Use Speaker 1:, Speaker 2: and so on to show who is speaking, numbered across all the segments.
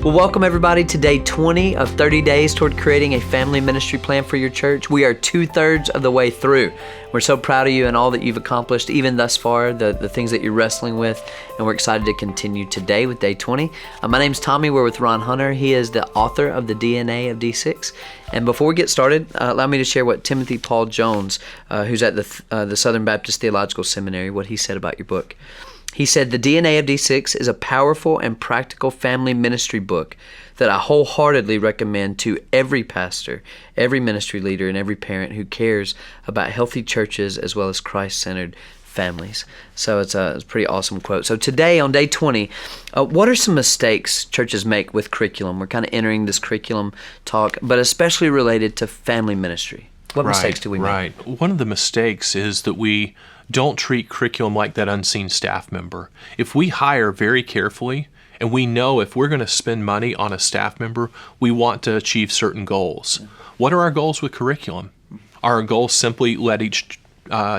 Speaker 1: Well, welcome everybody to day 20 of 30 days toward creating a family ministry plan for your church. We are 2/3 of the way through. We're so proud of you and all that you've accomplished, even thus far, the things that you're wrestling with, and we're excited to continue today with day 20. My name's Tommy. We're with Ron Hunter. He is the author of the DNA of D6. And before we get started, allow me to share what Timothy Paul Jones, who's at the Southern Baptist Theological Seminary, what he said about your book. He said, "The DNA of D6 is a powerful and practical family ministry book that I wholeheartedly recommend to every pastor, every ministry leader, and every parent who cares about healthy churches as well as Christ-centered families." So it's a pretty awesome quote. So today on day 20, what are some mistakes churches make with curriculum? We're kind of entering this curriculum talk, but especially related to family ministry. What mistakes do we make?
Speaker 2: Right. One of the mistakes is that we don't treat curriculum like that unseen staff member. If we hire very carefully, and we know if we're going to spend money on a staff member, we want to achieve certain goals. What are our goals with curriculum? Are our goals simply let each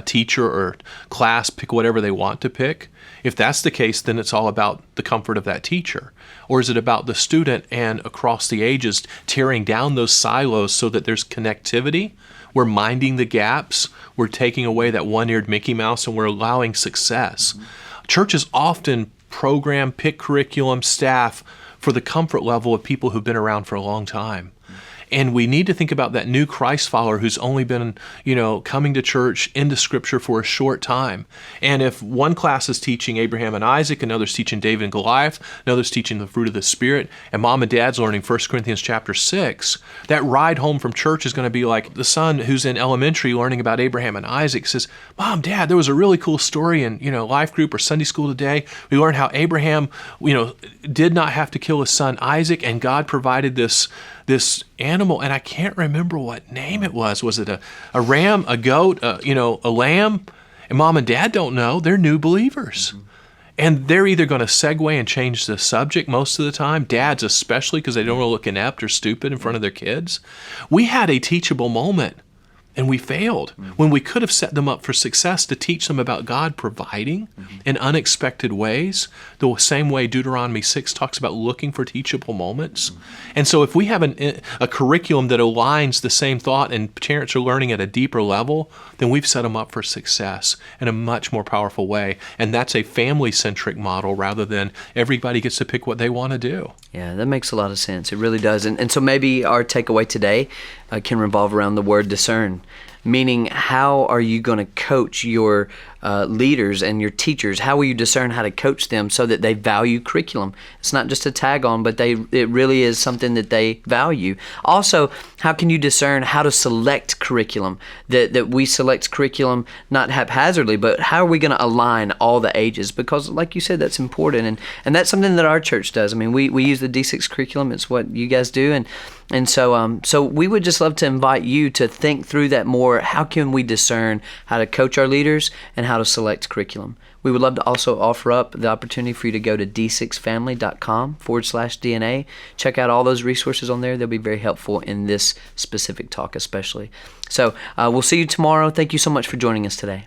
Speaker 2: teacher or class pick whatever they want to pick? If that's the case, then it's all about the comfort of that teacher. Or is it about the student and across the ages tearing down those silos so that there's connectivity? We're minding the gaps. We're taking away that one-eared Mickey Mouse, and we're allowing success. Churches often program, pick curriculum, staff for the comfort level of people who've been around for a long time. And we need to think about that new Christ follower who's only been, coming to church, into Scripture for a short time. And if one class is teaching Abraham and Isaac, another's teaching David and Goliath, another's teaching the fruit of the Spirit, and mom and dad's learning 1 Corinthians chapter 6, that ride home from church is going to be like the son who's in elementary learning about Abraham and Isaac says, "Mom, Dad, there was a really cool story in, life group or Sunday school today. We learned how Abraham, did not have to kill his son Isaac, and God provided this animal," and I can't remember what name it was. Was it a ram, a goat, a lamb? And mom and dad don't know. They're new believers. Mm-hmm. And they're either going to segue and change the subject most of the time, dads especially, because they don't want to look inept or stupid in front of their kids. We had a teachable moment, and we failed when we could have set them up for success to teach them about God providing in unexpected ways, the same way Deuteronomy 6 talks about looking for teachable moments. And so if we have a curriculum that aligns the same thought and parents are learning at a deeper level, then we've set them up for success in a much more powerful way. And that's a family-centric model rather than everybody gets to pick what they want to do.
Speaker 1: Yeah, that makes a lot of sense. It really does. And so maybe our takeaway today can revolve around the word discern, meaning how are you going to coach your leaders and your teachers? How will you discern how to coach them so that they value curriculum? It's not just a tag on, but it really is something that they value. Also, how can you discern how to select curriculum? That we select curriculum not haphazardly, but how are we going to align all the ages? Because like you said, that's important. And that's something that our church does. I mean, we use the D6 curriculum. It's what you guys do. And so we would just love to invite you to think through that more. How can we discern how to coach our leaders and how to select curriculum? We would love to also offer up the opportunity for you to go to d6family.com/DNA. Check out all those resources on there. They'll be very helpful in this specific talk especially. So we'll see you tomorrow. Thank you so much for joining us today.